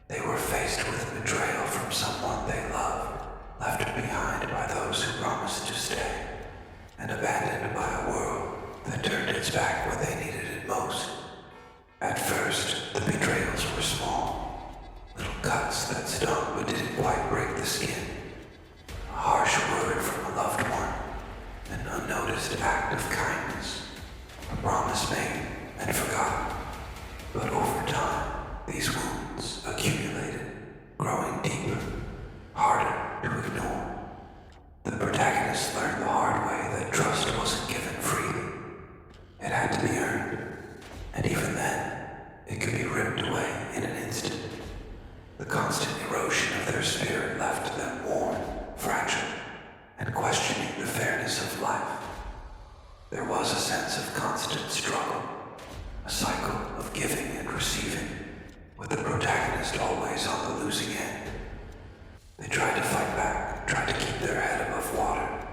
They were faced with betrayal from someone they loved, left behind by those who promised to stay, and abandoned by a world that turned its back when they needed it most. At first, the betrayals were small, little cuts that stung but didn't quite break the skin. A harsh word from a loved one, an unnoticed act of kindness, a promise made and forgotten. But over time, these wounds accumulated, growing deeper, harder to ignore. The protagonist learned the hard way that trust wasn't given freely. It had to be earned, and even then, it could be ripped away in an instant. The constant erosion of their spirit left them worn, fragile, and questioning the fairness of life. There was a sense of constant struggle, a cycle of giving and receiving, with the protagonist always on the losing end. They tried to fight back, tried to keep their head above water,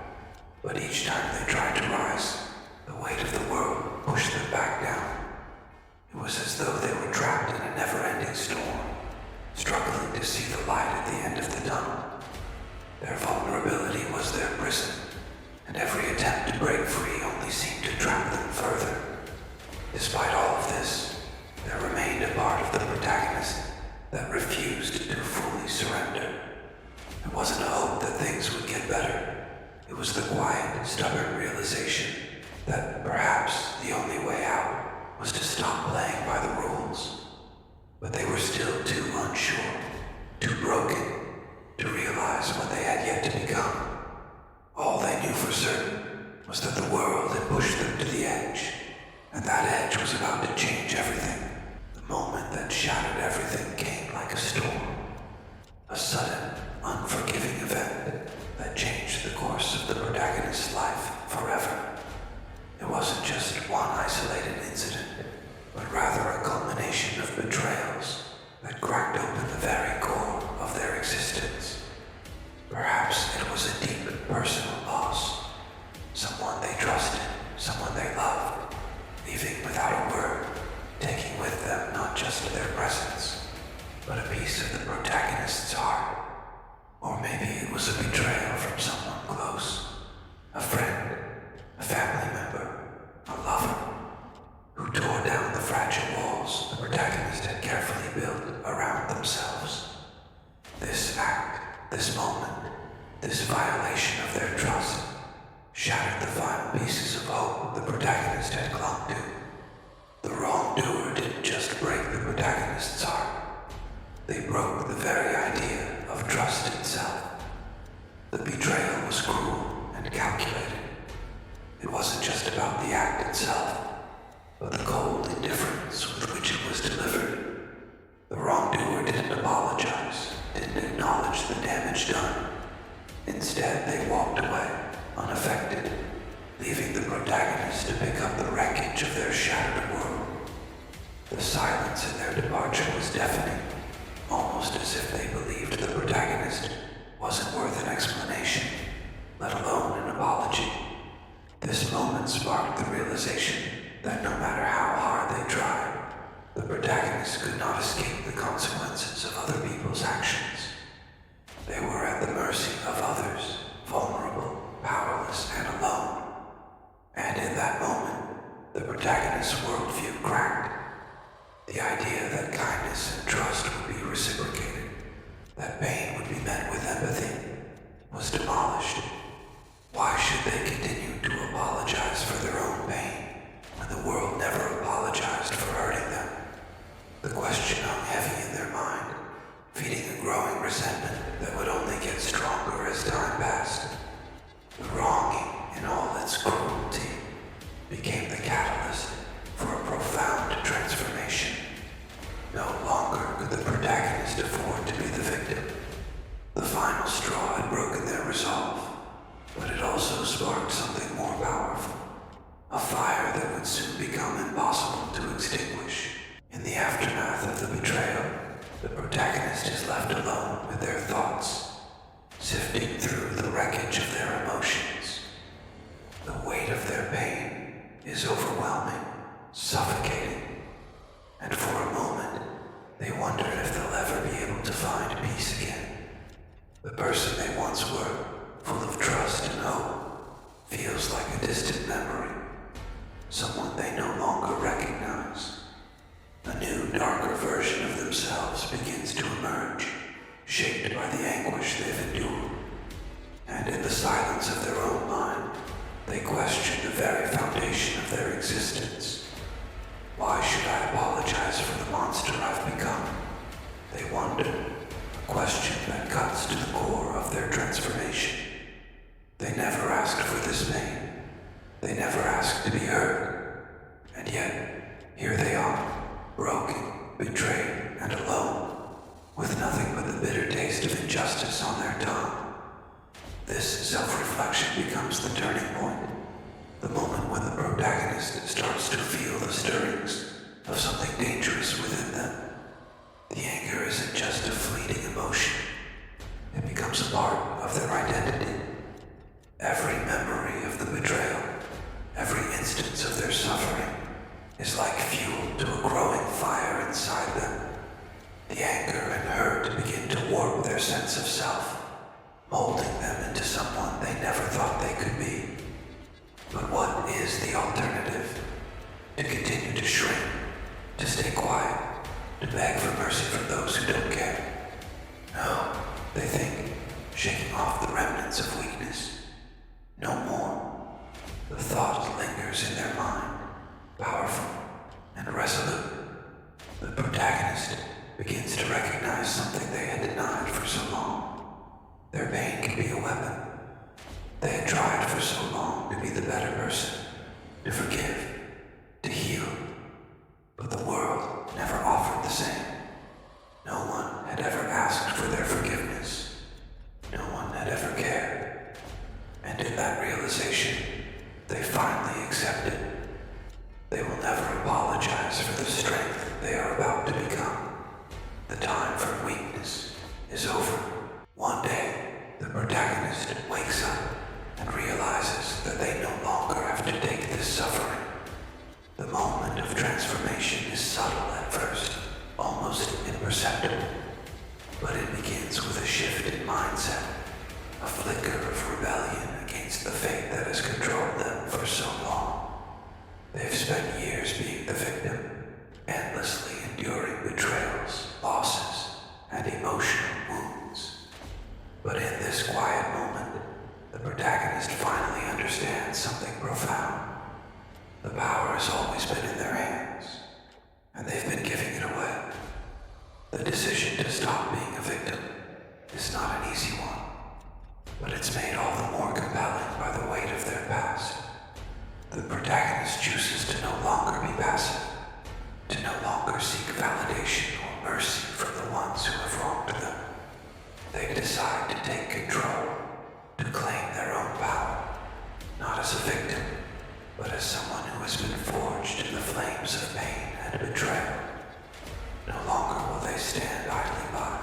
but each time they tried to rise, the weight of the world pushed them back down. It was as though they were trapped in a never-ending storm, struggling to see the light at the end of the tunnel. Their vulnerability was their prison, and every attempt to break free only seemed to trap them further. Despite all of this, there remained a part of the protagonist that refused to fully surrender. It wasn't a hope that things would get better. It was the quiet, stubborn realization that perhaps the only way out was to stop playing by the rules. But they were still too unsure, too broken, to realize what they had yet to become. All they knew for certain was that the world had pushed them to the edge, and that edge was about to change everything. The moment that shattered everything came like a storm, a sudden, unforgiving event that changed the course of the protagonist's life forever. It wasn't just one isolated incident, but rather a culmination of betrayals that cracked open the very core of their existence. Perhaps it was a deep personal loss, someone they trusted, someone they loved, leaving without a word, taking with them not just their presence, but a piece of the protagonist's heart. Or maybe it was a betrayal from someone close, a friend, a family member, a lover, who tore down the fragile walls the protagonist had carefully built around themselves. This act, this moment, this violation of their trust, shattered the final pieces of hope the protagonist had clung to. The wrongdoer didn't just break the protagonist's heart. They broke the very idea of trust itself. The betrayal was cruel and calculated. It wasn't just about the act itself, but the cold indifference with which it was delivered. The wrongdoer didn't apologize, didn't acknowledge the damage done. Instead, they walked away, unaffected, leaving the protagonist to pick up the wreckage of their shattered world. The silence in their departure was deafening, almost as if they believed the protagonist wasn't worth an explanation, let alone an apology. This moment sparked the realization that no matter how hard they tried, the protagonist could not escape the consequences of other people's actions. They were at the mercy of others, vulnerable, powerless, and alone. And in that moment, the protagonist's worldview cracked. The idea that kindness and trust would be reciprocated, that pain would be met with empathy, was demolished. Why should they continue to apologize for their own pain when the world never apologized for hurting them? The question hung heavy in their mind, feeding a growing resentment that would only get stronger as time passed. The wronging, in all its cruelty, became the catalyst for a profound transformation. No longer could the protagonist afford to be the victim. The final straw had broken their resolve, but it also sparked something more powerful, a fire that would soon become impossible to extinguish. In the aftermath of the betrayal, the protagonist is left alone with their thoughts, sifting through the wreckage of their emotions. The weight of their pain is overwhelming, suffocating, and for a moment, they wonder if they'll ever be able to find peace again. The person they once were, full of trust and hope, feels like a distant memory, someone they no longer recognize. A new, darker version of themselves begins to emerge, shaped by the anguish they've endured. And in the silence of their own mind, they question the very foundation of their existence. Why should I apologize for the monster I've become? They wonder, a question that cuts to the core of their transformation. They never asked for this pain. They never asked to be heard. And yet, here they are, broken, betrayed, and alone, with nothing but the bitter taste of injustice on their tongue. This self-reflection becomes the turning point, the moment when the protagonist starts to feel the stirrings of something dangerous within them. The anger isn't just a fleeting emotion. It becomes a part of their identity. Every memory of the betrayal, every instance of their suffering, is like fuel to a growing fire inside them. The anger and hurt begin to warp their sense of self, molding them into someone they never thought they could be. But what is the alternative? To continue to shrink, to stay quiet, to beg for mercy from those who don't care? No, they think, shaking off the remnants of weakness. No more. The thought lingers in their mind, powerful and resolute. The protagonist begins to recognize something they had denied for so long. Their pain can be a weapon. They had tried for so long to be the better person, to forgive, to heal, but the world never offered the same. No one had ever asked for their forgiveness. No one had ever cared. And in that realization, they finally accepted. They will never apologize for the strength they are about to become. The time for weakness is over. One day, the protagonist wakes up and realizes that they no longer have to take this suffering. The moment of transformation is subtle at first, almost imperceptible, but it begins with a shift in mindset, a flicker of rebellion against the fate that has controlled them for so long. They've spent years being the victim, endlessly enduring betrayals, losses, and emotional wounds. But in this quiet moment, the protagonist finally understands something profound. The power has always been in their hands, and they've been giving it away. The decision to stop being a victim is not an easy one, but it's made all the more compelling by the weight of their past. The protagonist chooses to no longer be passive, to no longer seek validation or mercy from the ones who have wronged them. They decide to take control, to claim their own power, not as a victim, but as someone who has been forged in the flames of pain and betrayal. No longer will they stand idly by,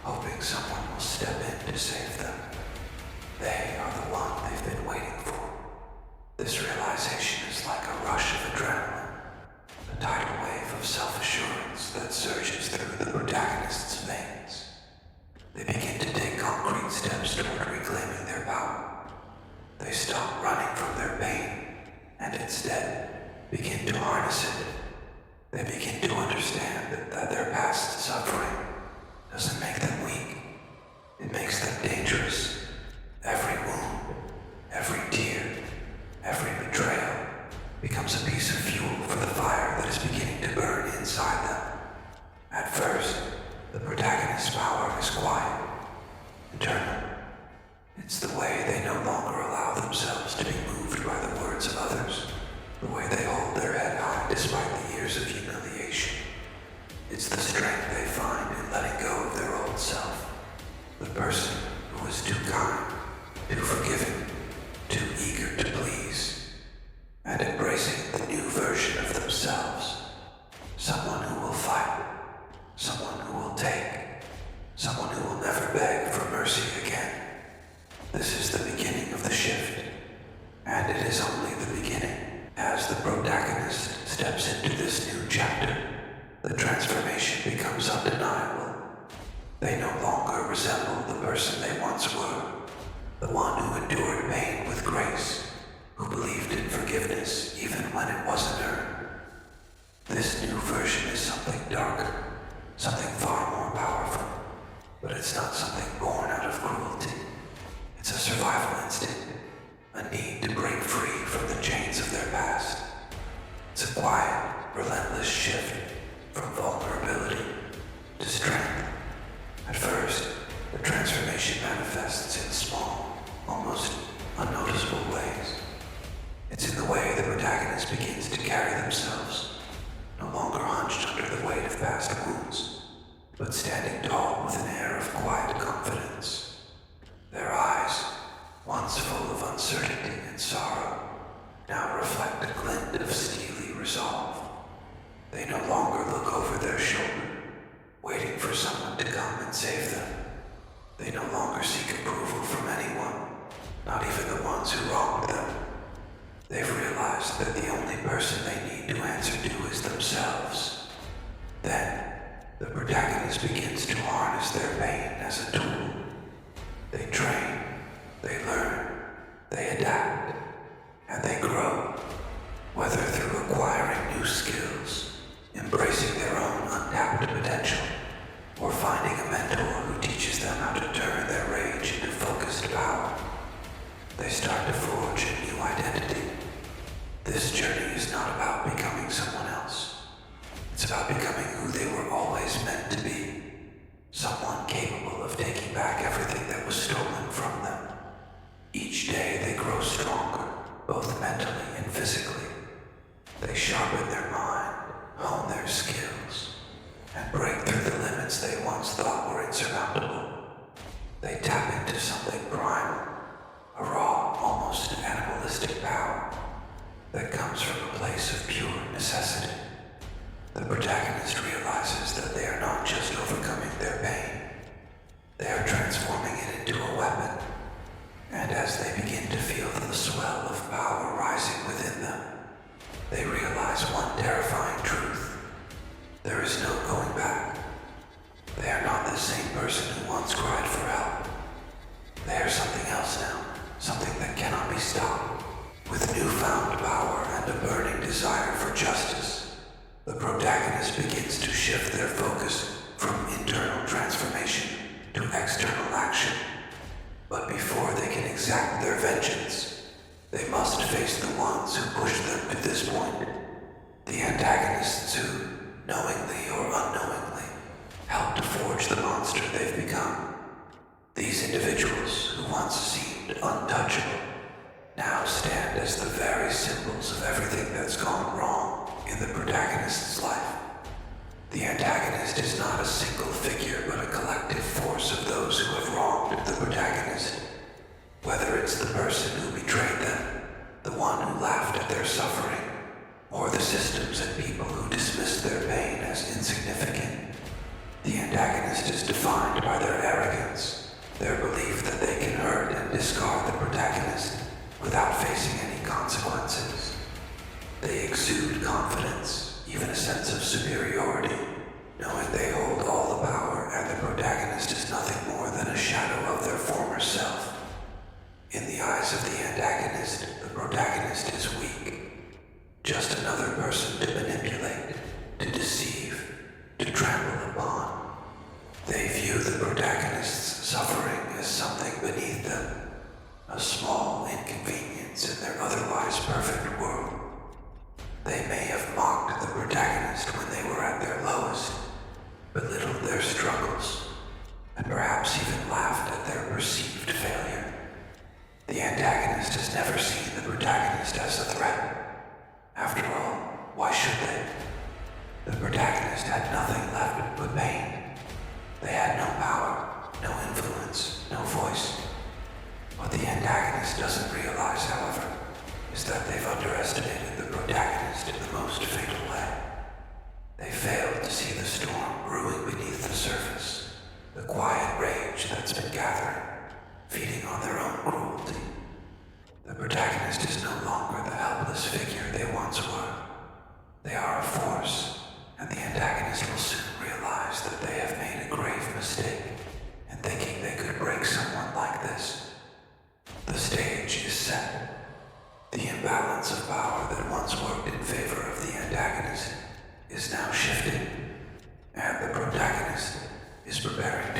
hoping someone will step in to save them. They are the one they've been waiting for. This realization is like a rush of adrenaline, a tidal wave of self-assurance that surges through the protagonist's veins. They begin to take concrete steps toward reclaiming their power. They stop running from their pain and instead begin to harness it. They begin to understand that their past suffering doesn't make them weak. It makes them dangerous. Every wound, every tear, every betrayal becomes a piece of fuel for the fire that is beginning to burn inside them. At first, the protagonist's power is quiet, internal. It's the way they no longer allow themselves to be moved by the words of others, the way they hold their head high despite the years of humiliation. It's the strength they find in letting go of their old self, the person who was too kind, too forgiving, too eager to please, and embracing the new version of themselves, someone who will fight, someone who will take, someone who will never beg for mercy again. This is the beginning of the shift, and it is only the beginning. As the protagonist steps into this new chapter, the transformation becomes undeniable. They no longer resemble the person they once were, the one who endured pain with grace, who believed in forgiveness even when it wasn't earned. This new version is something darker, something far more powerful, but it's not something born out of cruelty. It's a survival instinct, a need to break free from the chains of their past. It's a quiet, relentless shift from vulnerability to strength. At first, the transformation manifests in small, almost unnoticeable ways. It's in the way the protagonist begins to carry themselves, no longer hunched under the weight of past wounds, but standing tall with an air of quiet confidence. Their eyes, once full of uncertainty and sorrow, now reflect a glint of steely resolve. They no longer look over their shoulder, waiting for someone to come and save them. They no longer seek approval from anyone, not even the ones who wronged them. They've realized that the only person they need to answer to is themselves. Then, the protagonist begins to harness their pain as a tool. They train, they learn, they adapt, and they grow, whether through acquiring new skills, embracing their own untapped potential, or finding a mentor who teaches them how to turn their rage into focused power. They start to forge a new identity. This journey is not about becoming someone else. It's about becoming who they were always meant to be. Someone capable of taking back everything that was stolen from them. Each day they grow stronger, both mentally and physically. They sharpen their mind, hone their skills, and break through the limits they once thought were insurmountable. They tap into something primal, a raw, almost animalistic power that comes from a place of pure necessity. The protagonist realizes that they are not just overcoming their pain, they are transforming it into a weapon. And as they begin to feel the swell of power rising within them, they realize one terrifying truth. There is no going back. They are not the same person who once cried for help. They are something else now, something that cannot be stopped. With newfound power and a burning desire for justice, the protagonist begins to shift their focus from internal transformation to external action. But before they can exact their vengeance, they must face the ones who pushed them to this point. The antagonists who, knowingly or unknowingly, helped to forge the monster they've become. These individuals, who once seemed untouchable, now stand as the very symbols of everything that's gone wrong in the protagonist's life. The antagonist is not a single figure, but a collective force of those who have wronged the protagonist. Whether it's the person who betrayed them, the one who laughed at their suffering, or the systems and people who dismissed their pain as insignificant, the antagonist is defined by their arrogance, their belief that they can hurt and discard the protagonist without facing any consequences. They exude confidence, even a sense of superiority, knowing they hold all the power and the protagonist is nothing more than a shadow of their former self. In the eyes of the antagonist, the protagonist is weak, just another person to manipulate, to deceive, to trample upon. They view the protagonist's suffering as something beneath them, a small inconvenience in their otherwise perfect world. They may have mocked the protagonist when they were at their lowest, belittled their struggles, and perhaps even laughed at their perceived failure. The antagonist has never seen the protagonist as a threat. After all, why should they? The protagonist had nothing left but pain. They had no power, no influence, no voice. What the antagonist doesn't realize, however, is that they've underestimated the protagonist in the most fatal way. They failed to see the storm brewing beneath the surface, the quiet rage that's been gathering, feeding on their own cruelty. The protagonist is no longer the helpless figure they once were. They are a force, and the antagonist will soon realize that they have made a grave mistake.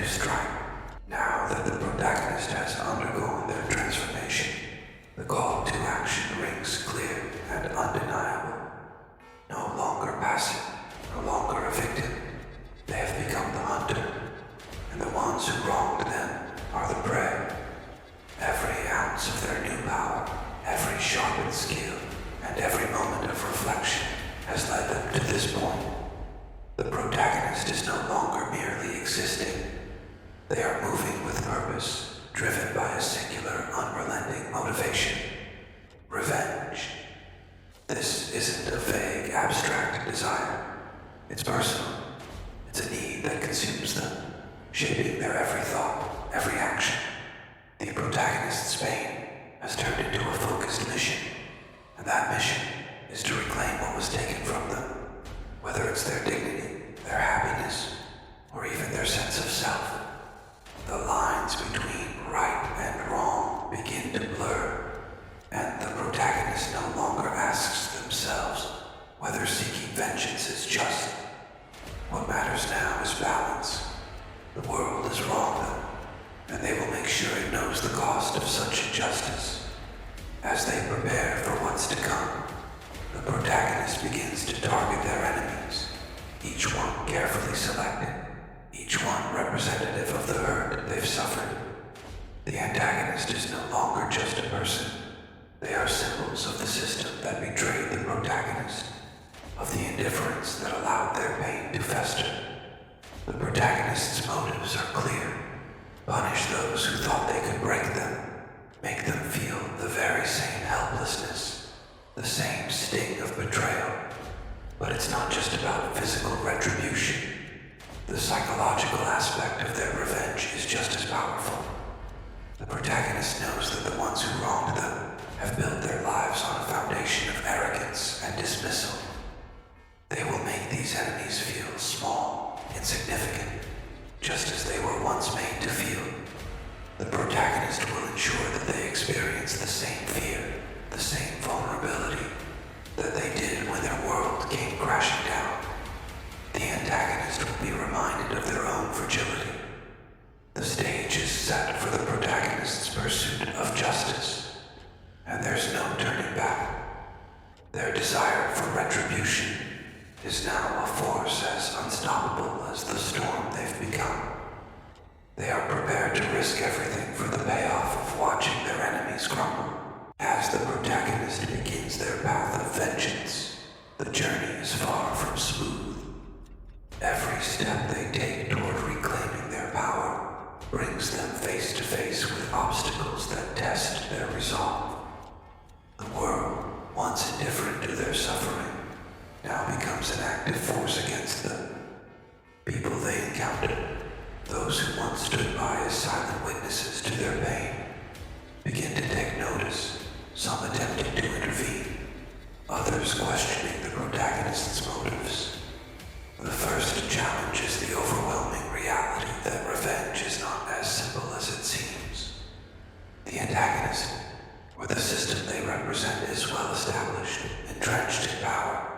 to strike. Now that the protagonist has undergone their transformation, the call to action rings clear and undeniable. No longer passive, no longer a victim, they have become the hunter, and the ones who wronged them are the prey. Every ounce of their new power, every sharpened skill, and every moment of reflection has led them to this point. The protagonist is no longer merely existing. They are moving with purpose, driven by a singular, unrelenting motivation: revenge. This isn't a vague, abstract desire. It's personal. It's a need that consumes them, shaping their every thought, every action. The protagonist's pain has turned into a focused mission, and that mission is to reclaim what was taken from them, whether it's their dignity, their happiness, or even their sense of self. The lines between right and wrong begin to blur, and the protagonist no longer asks themselves whether seeking vengeance is just. What matters now is balance. The world has wronged them, and they will make sure it knows the cost of such injustice. As they prepare for what's to come, the protagonist begins to target their enemies, each one carefully selected, each one representative of the hurt they've suffered. The antagonist is no longer just a person. They are symbols of the system that betrayed the protagonist, of the indifference that allowed their pain to fester. The protagonist's motives are clear: punish those who thought they could break them, make them feel the very same helplessness, the same sting of betrayal. But it's not just about physical retribution. The psychological aspect of their revenge is just as powerful. The protagonist knows that the ones who wronged them have built their lives on a foundation of arrogance and dismissal. They will make these enemies feel small, insignificant, just as they were once made to feel. The protagonist will ensure that they experience the same fear, the same vulnerability that they did when their world came crashing down. The antagonist will be reminded of their own fragility. The stage is set for the protagonist's pursuit of justice, and there's no turning back. Their desire for retribution is now a force as unstoppable as the storm they've become. They are prepared to risk everything for the payoff of watching their enemies crumble. As the protagonist begins their path of vengeance, the journey is far from smooth. Every step they take toward reclaiming their power brings them face to face with obstacles that test their resolve. The world, once indifferent to their suffering, now becomes an active force against them. People they encounter, those who once stood by as silent witnesses to their pain, begin to take notice, some attempting to intervene, others questioning the protagonist's motives. The first challenge is the overwhelming reality that revenge is not as simple as it seems. The antagonist, or the system they represent, is well established, entrenched in power,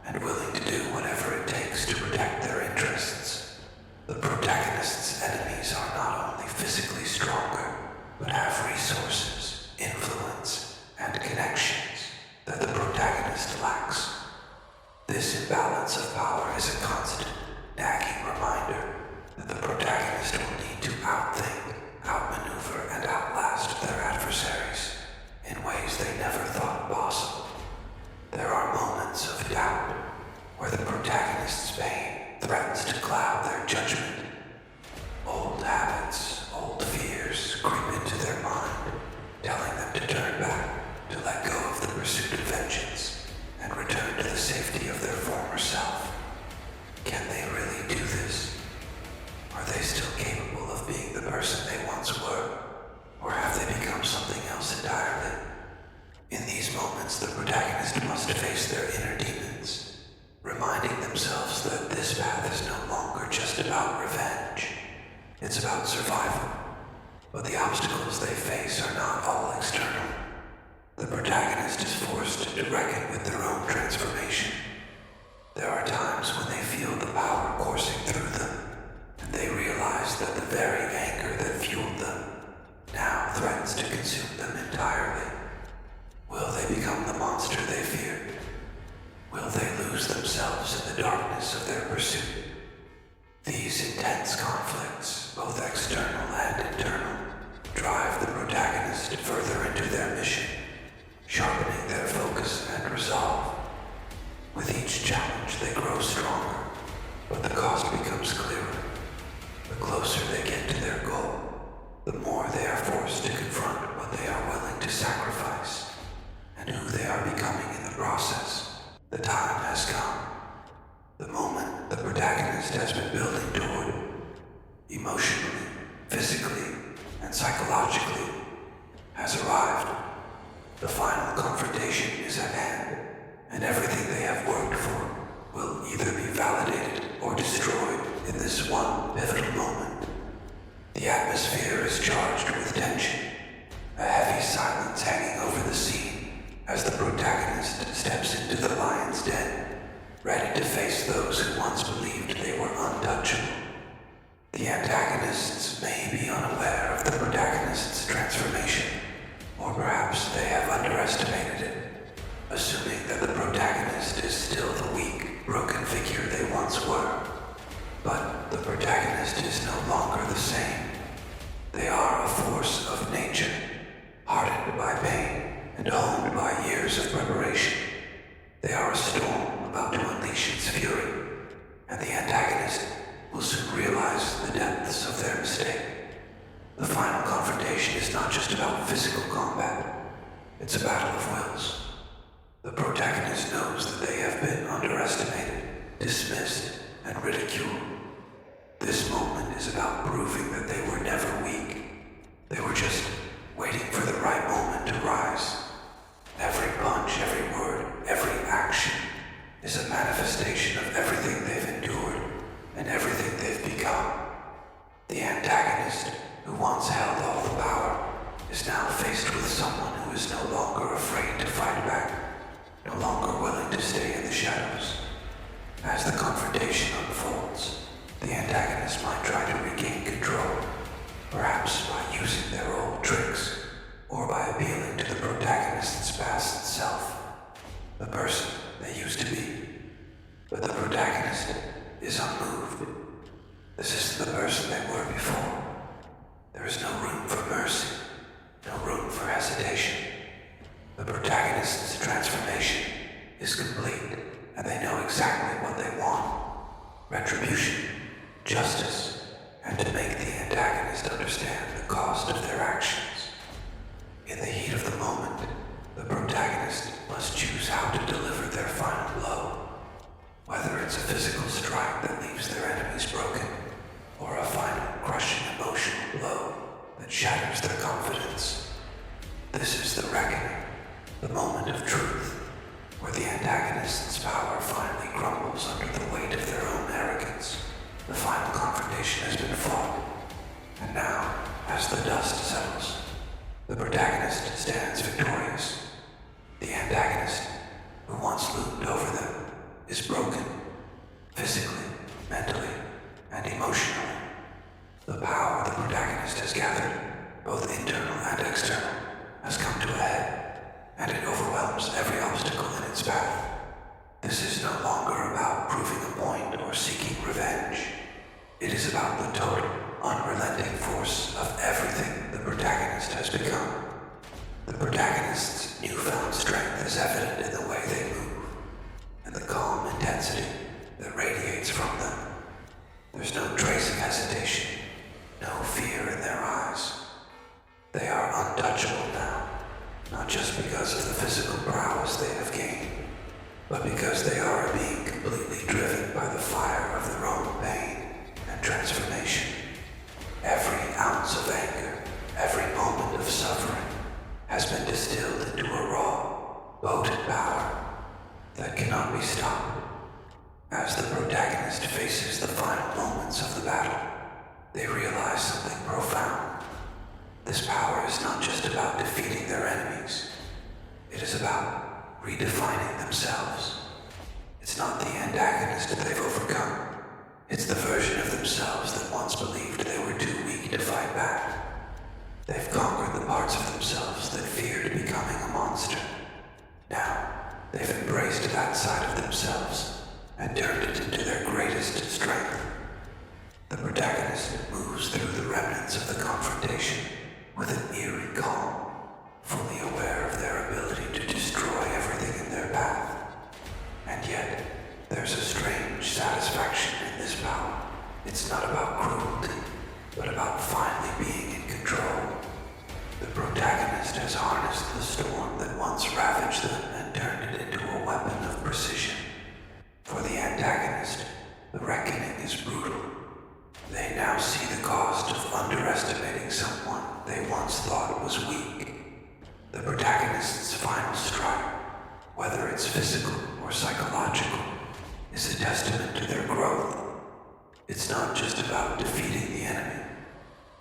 and willing to do whatever it takes to protect their interests. The protagonist's enemies are not only physically stronger, but have resources, influence, and connections that the protagonist lacks. This imbalance of power is a constant, nagging reminder that the protagonist will need to outthink, outmaneuver, and outlast their adversaries in ways they never thought possible. There are moments of doubt where the protagonist's pain threatens to cloud their judgment. Old habits, old fears creep into their mind, telling them to turn back, to let go of the pursuit of vengeance, and return to the safety of their former self. Can they really do this? Are they still capable of being the person they once were? Or have they become something else entirely? In these moments, the protagonist must face their inner demons, reminding themselves that this path is no longer just about revenge. It's about survival. But the obstacles they face are not all external. The protagonist is forced to reckon with their own transformation. There are times when they feel the power coursing through them, and they realize that the very closer they get to their goal, the more they are forced to confront what they are willing to sacrifice and who they are becoming in the process. The time has come. The moment the protagonist has been building toward, emotionally, physically, and psychologically, has arrived. The final confrontation is at hand, and everything they have worked for will either be validated or destroyed in this one pivotal moment. The atmosphere is charged with tension, a heavy silence hanging over the scene as the protagonist steps into the lion's den, ready to face those who once believed they were untouchable. The antagonists may be unaware of the protagonist's transformation, or perhaps they have underestimated it, assuming that the protagonist is still the weak, broken figure they once were. But the protagonist is no longer the same. They are a force of nature, hardened by pain and honed by years of preparation. They are a storm about to unleash its fury, and the antagonist will soon realize the depths of their mistake. The final confrontation is not just about physical combat, it's a battle of wills. The protagonist knows that they have been underestimated, dismissed, and ridiculed. This moment is about proving that they were never weak. They were just waiting for the right moment to rise. Every punch, every word, every action is a manifestation of everything they've endured and everything they've become. The antagonist, who once held all the power, is now faced with someone who is no longer afraid to fight back, no longer willing to stay in the shadows. As the confrontation unfolds, the antagonist might try to regain control, perhaps by using their old tricks, or by appealing to the protagonist's past self, the person they used to be. But the protagonist is unmoved. This isn't the person they were before. There is no room for mercy, no room for hesitation. The protagonist's transformation is complete, and they know exactly what they want. Retribution, justice, and to make the antagonist understand the cost of their actions. In the heat of the moment, the protagonist must choose how to deliver their final blow, whether it's a physical strike that leaves their enemies broken, or a final crushing emotional blow that shatters their confidence. This is the reckoning, the moment of truth, where the antagonist's power finally crumbles under the weight of their own arrogance. The final confrontation has been fought, and now, as the dust settles, the protagonist stands victorious. The antagonist, who once loomed over them, is broken, physically, mentally, and emotionally. The power the protagonist has gathered, both internal and external, has come to a head, and it overwhelms every obstacle in its path. This is no longer about proving a point or seeking revenge. It is about the total, unrelenting force of everything the protagonist has become. The protagonist's newfound strength is evident in the way they move, and the calm intensity that radiates from them. There's no trace of hesitation, no fear in their eyes. They are untouchable now, not just because of the physical prowess they have gained, but because they are being completely driven by the fire of their own pain and transformation. Every ounce of anger, every moment of suffering has been distilled into a raw, potent power that cannot be stopped. As the protagonist faces the final moments of the battle, they realize something profound. This power is not just about defeating their enemies. It is about redefining themselves. It's not the antagonist that they've overcome. It's the version of themselves that once believed they were too weak to fight back. They've conquered the parts of themselves that feared becoming a monster. Now, they've embraced that side of themselves and turned it into their greatest strength. The protagonist moves through the remnants of the confrontation with an eerie calm, fully aware of their ability to destroy everything in their path. And yet, there's a strange satisfaction in this power. It's not about cruelty. they once thought was weak. The protagonist's final strike, whether it's physical or psychological, is a testament to their growth. It's not just about defeating the enemy.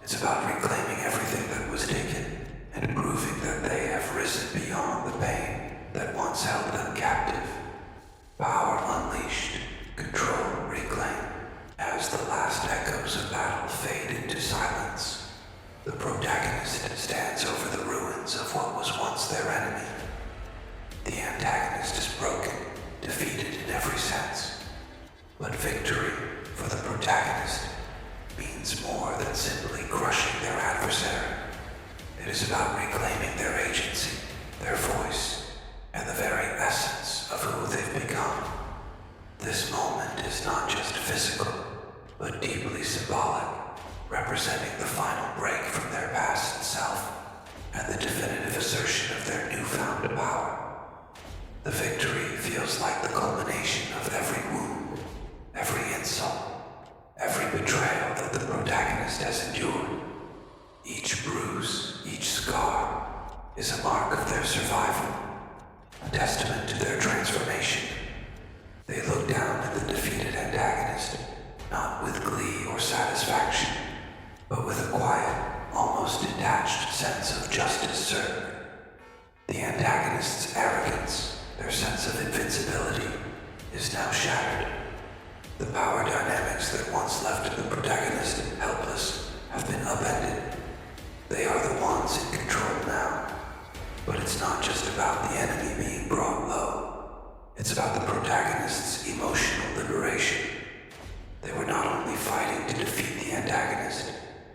It's about reclaiming everything that was taken and proving that they have risen beyond the pain that once held them captive. Power unleashed, control reclaimed. As the last echoes of battle fade into silence, the protagonist stands over the ruins of what was once their enemy. The antagonist is broken, defeated in every sense. But victory for the protagonist means more than simply crushing their adversary. It is about reclaiming their agency, their voice, and the very essence of who they've become. This moment is not just physical, but deeply symbolic, representing the final break from their past self and the definitive assertion of their newfound power. The victory feels like the culmination of every wound, every insult, every betrayal that the protagonist has endured. Each bruise, each scar, is a mark of their survival, a testament to their transformation. They look down at the defeated antagonist, not with glee or satisfaction, but with a quiet, almost detached sense of justice served. The antagonist's arrogance, their sense of invincibility, is now shattered. The power dynamics that once left the protagonist helpless have been upended. They are the ones in control now. But it's not just about the enemy being brought low. It's about the protagonist's emotional liberation. They were not only fighting to defeat the antagonist,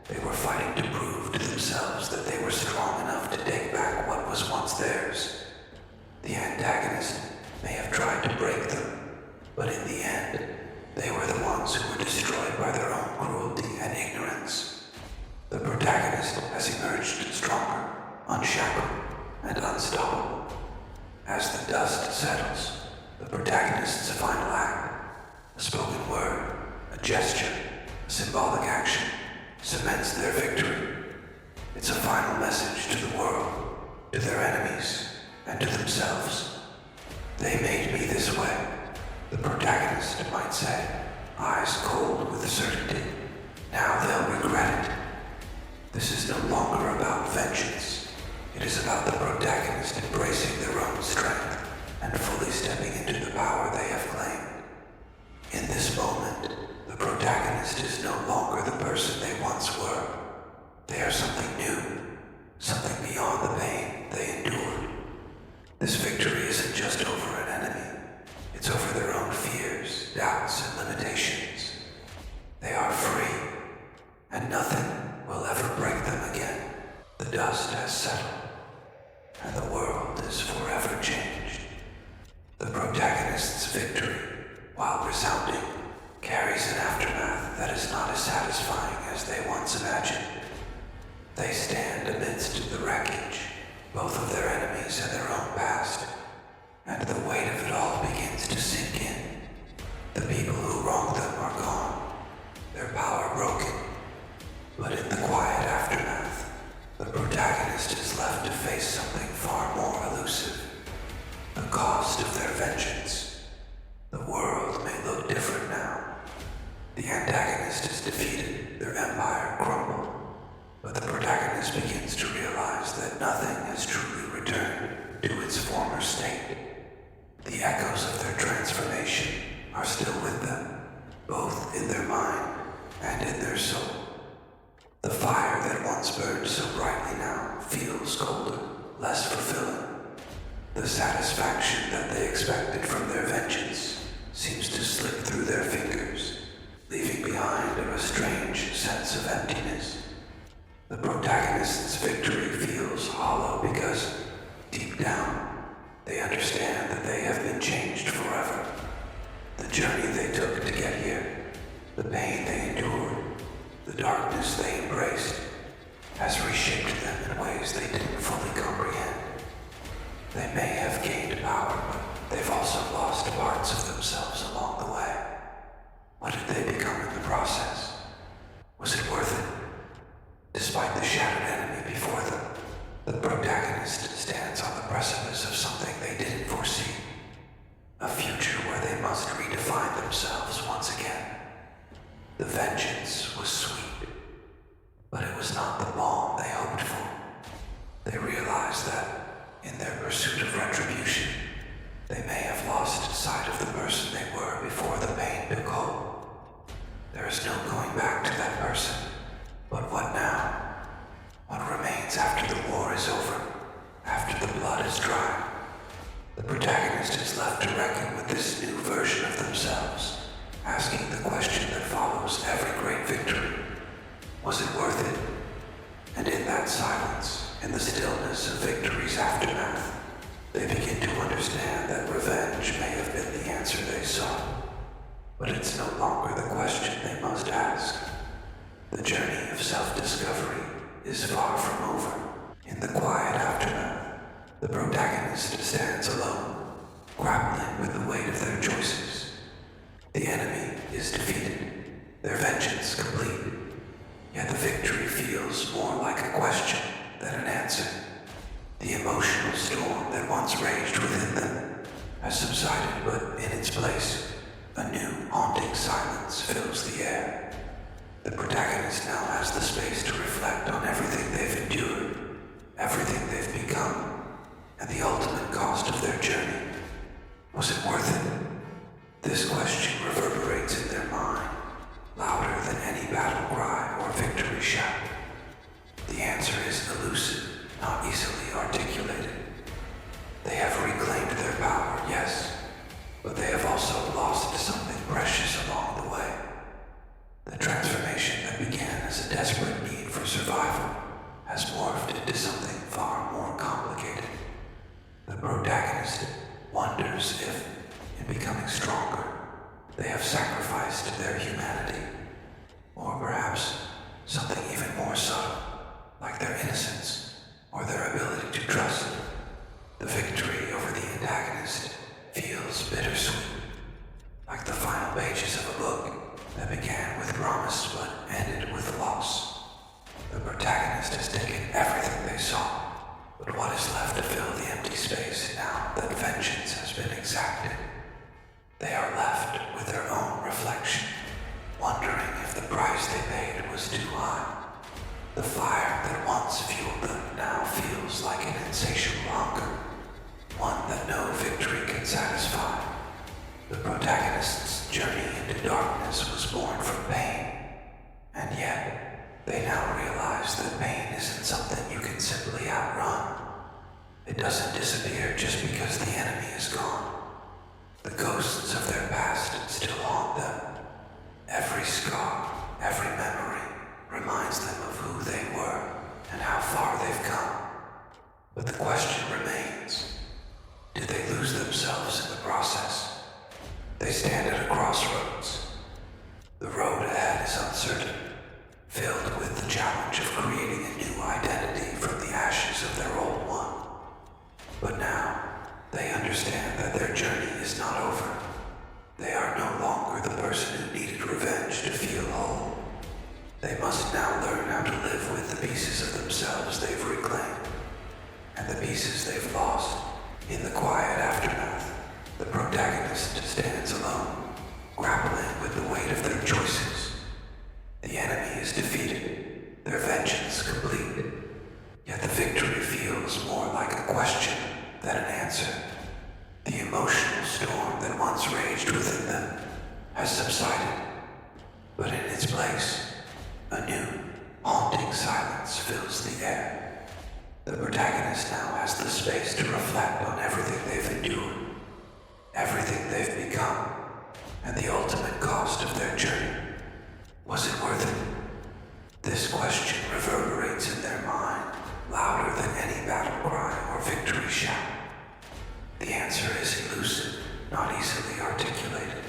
they were fighting to prove to themselves that they were strong enough to take back what was once theirs. The antagonist may have tried to break them, but in the end, they were the ones who were destroyed by their own cruelty and ignorance. The protagonist has emerged stronger, unshackled, and unstoppable. As the dust settles, the protagonist's final act, a spoken word, a gesture, a symbolic action, cements their victory. It's a final message to the world, to their enemies, and to themselves. They made me this way, the protagonist might say, eyes cold with certainty. Now they'll regret it. This is no longer about vengeance. It is about the protagonist embracing their own strength and fully stepping into the power they have claimed. In this moment, the protagonist is no longer the person they once were. They are something new, something beyond the pain they endured. This victory isn't just over an enemy. It's over their own fears, doubts, and limitations. They are free, and nothing will ever break them again. The dust has settled, and the world is forever changed. The protagonist's victory, while resounding, carries an aftermath that is not as satisfying as they once imagined. They stand amidst the wreckage, both of their enemies and their own past, and the weight of it all begins to sink in. The people who wronged them are gone, their power broken, but in the quiet aftermath, the protagonist is left to face something far more elusive. The cost of their vengeance. The world may look different now. The antagonist is defeated, their empire crumbled, but the protagonist begins to realize that nothing has truly returned to its former state. The echoes of their transformation are still with them, both in their mind and in their soul. The fire that once burned so brightly now feels colder, less fulfilling. The satisfaction that they expected from their vengeance seems to slip through their fingers, leaving behind a strange sense of emptiness. The protagonist's victory feels hollow because, deep down, they understand that they have been changed forever. The journey they took to get here, the pain they endured, the darkness they embraced, has reshaped them in ways they didn't fully comprehend. They may have gained power, but they've also lost parts of themselves along the way. What did they become in the process? Was it worth it? Despite the shattered enemy was not the balm they hoped for. They realized that, in their pursuit of retribution, they may have lost sight of the person they were before the pain took hold. There is no going back to that person. But what now? What remains after the war is over? After the blood is dry? The protagonist is left to reckon with this new version of themselves, asking the question that follows every great victory. Was it worth it? And in that silence, in the stillness of victory's aftermath, they begin to understand that revenge may have been the answer they sought. But it's no longer the question they must ask. The journey of self-discovery is far from over. In the quiet aftermath, the protagonist stands alone, grappling with the weight of their choices. The enemy is defeated, their vengeance complete, yet the victory feels more like a question than an answer. The emotional storm that once raged within them has subsided, but in its place, a new haunting silence fills the air. The protagonist now has the space to reflect on everything they've endured, everything they've become, and the ultimate cost of their journey. Was it worth it? This question reverberates in their mind, louder than any battle cry or victory shout. The answer is elusive, not easily articulated. They have reclaimed their power, yes, but they have also lost something precious along the way. The transformation that began as a desperate need for survival has morphed into something far more complicated. The protagonist wonders if, in becoming stronger, they have sacrificed their humanity, or perhaps something even more subtle, like their innocence or their ability to trust. The victory over the antagonist feels bittersweet, like the final pages of a book that began with promise but ended with loss. The protagonist has taken everything they saw, but what is left to fill the empty space now that vengeance has been exacted? They are left with their own reflection, wondering if the price they paid was too high. The fire that once fueled them now feels like an insatiable hunger, one that no victory can satisfy. The protagonist's journey into darkness was born from pain, and yet they now realize that pain isn't something you can simply outrun. It doesn't disappear just because the enemy is gone. The ghosts of their past still haunt them. Every scar, every memory reminds them of who they were and how far they've come. But the question remains, did they lose themselves in the process? They stand at a crossroads. The road ahead is uncertain, filled with the challenge of creating a new identity from the ashes of their old one. But now, they understand that their journey is not over. They are no longer the person who needed revenge to feel whole. They must now learn how to live with the pieces of themselves they've reclaimed, and the pieces they've lost. In the quiet aftermath, the protagonist stands alone, grappling with the weight of their choices. The enemy is defeated, their vengeance complete, yet the victory feels more like a question than an answer. The emotional storm that once raged within them has subsided, but in its place, a new, haunting silence fills the air. The protagonist now has the space to reflect on everything they've endured, everything they've become, and the ultimate cost of their journey. Was it worth it? This question reverberates in their mind, louder than any battle cry or victory shout. The answer is elusive, not easily articulated.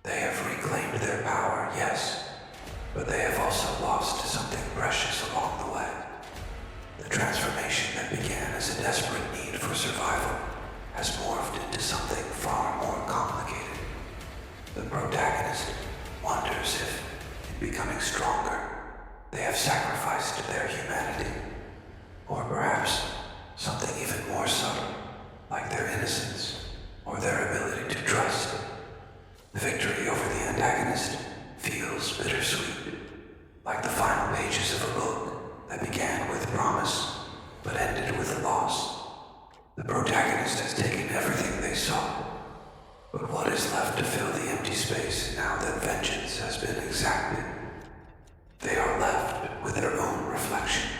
They have reclaimed their power, yes, but they have also lost something precious along the way. The transformation that began as a desperate need for survival has morphed into something far more complicated. The protagonist wonders if, in becoming stronger, they have sacrificed their humanity, or perhaps something even more subtle, like their innocence or their ability to trust. The victory over the antagonist feels bittersweet, like the final pages of a book space now that vengeance has been exacted. They are left with their own reflection,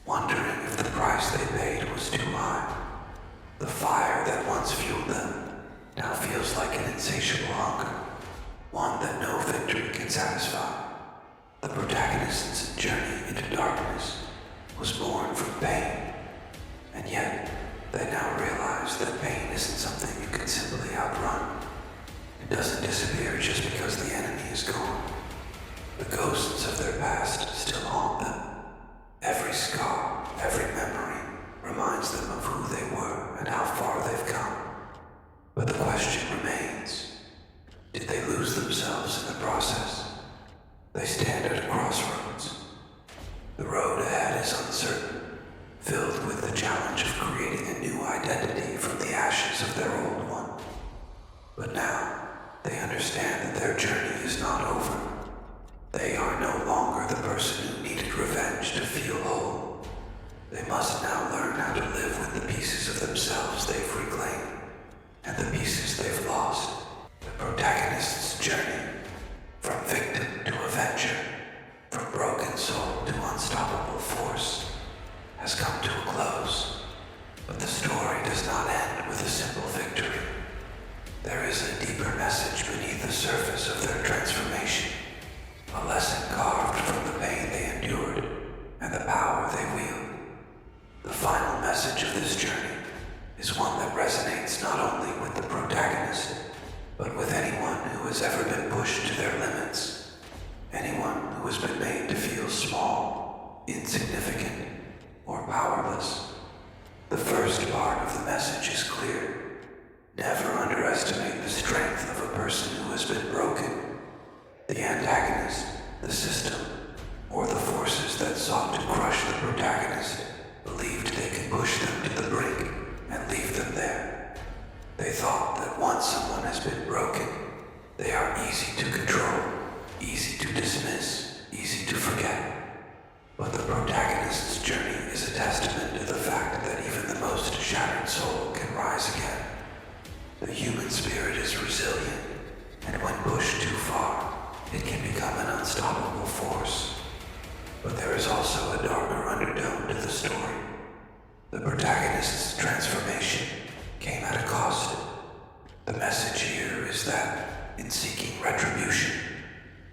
wondering if the price they paid was too high. The fire that once fueled them now feels like an insatiable hunger, one that no victory can satisfy. The protagonist's journey into darkness was born from pain, and yet they now realize that pain isn't something you can simply outrun. It doesn't disappear just because the enemy is gone. The ghosts of their past still haunt them. Every scar, every memory reminds them of who they were and how far they've come. But the question remains, did they lose themselves in the process? They stand at a crossroads. The road ahead is uncertain, filled with the challenge of creating a new identity from the ashes of their old one. But now, they understand that their journey is not over. They are no longer the person who needed revenge to feel whole. They must now learn how to live with the pieces of themselves they've reclaimed and the pieces they've lost. The protagonist's journey, from victim to avenger, from broken soul to unstoppable force, has come to a close. But the story does not end with a simple victory. There is a deeper message beneath the surface of their transformation, a lesson carved from the pain they endured and the power they wield. The final message of this journey is one that resonates not only with the protagonist, but with anyone who has ever been pushed to their limits, anyone who has been made to feel small, insignificant, or powerless. The first part of the message is clear. Never underestimate the strength of a person who has been broken. The antagonist, the system, or the forces that sought to crush the protagonist believed they could push them to the brink and leave them there. They thought that once someone has been broken, they are easy to control, easy to dismiss, easy to forget. But the protagonist's journey is a testament to the fact that even the most shattered soul can rise again. The human spirit is resilient, and when pushed too far, it can become an unstoppable force. But there is also a darker undertone to the story. The protagonist's transformation came at a cost. The message here is that, in seeking retribution,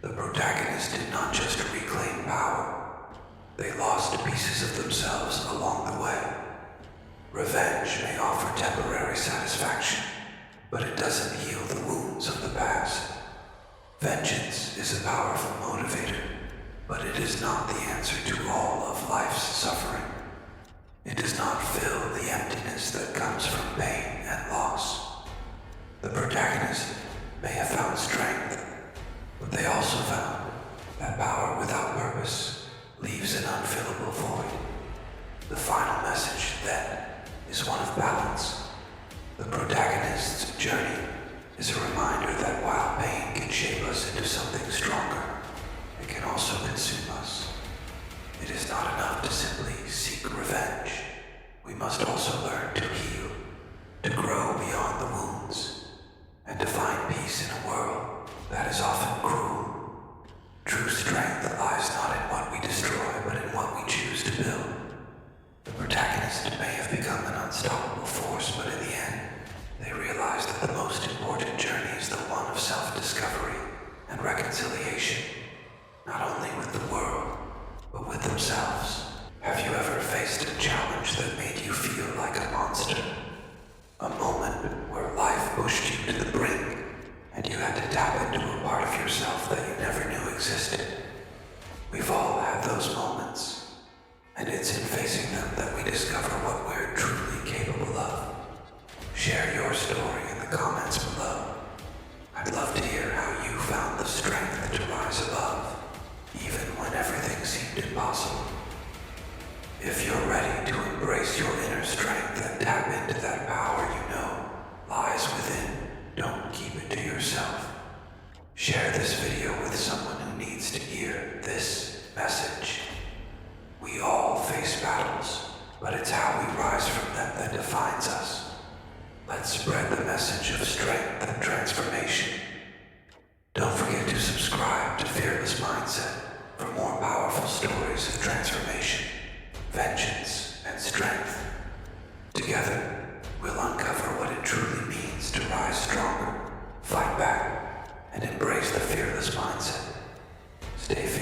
the protagonist did not just reclaim power. They lost pieces of themselves along the way. Revenge may offer temporary satisfaction, but it doesn't heal the wounds of the past. Vengeance is a powerful motivator, but it is not the answer to all of life's suffering. It does not fill the emptiness that comes from pain and loss. The protagonist may have found strength, but they also found that power without purpose leaves an unfillable void. The final message, then, is one of balance. The protagonist's journey is a reminder that while pain can shape us into something stronger, it can also consume us. It is not enough to simply seek revenge. We must also learn to heal, to grow beyond the wounds, and to find peace in a world that is often cruel. True strength lies not in what we destroy, but in what we choose to build. The protagonist may have become an unstoppable force, but in the end, they realize that the most important journey is the one of self-discovery and reconciliation, not only with the world, but with themselves. Have you ever faced a challenge that made you feel like a monster? A moment where life pushed you to the brink, and you had to tap into a part of yourself that you never knew existed. We've all had those moments, and it's in facing them that we discover what we're truly capable of. Share your story in the comments below. I'd love to hear how you found the strength to rise above, even when everything seemed impossible. If you're ready to embrace your inner strength and tap into that power you know lies within, don't keep it to yourself. Share this video with someone who needs to hear this message. We all face battles, but it's how we rise from them that defines us. Let's spread the message of strength and transformation. Don't forget to subscribe to Fearless Mindset for more powerful stories of transformation, vengeance, and strength. Together, we'll uncover what it truly means to rise stronger, fight back, and embrace the fearless mindset. Stay fearless.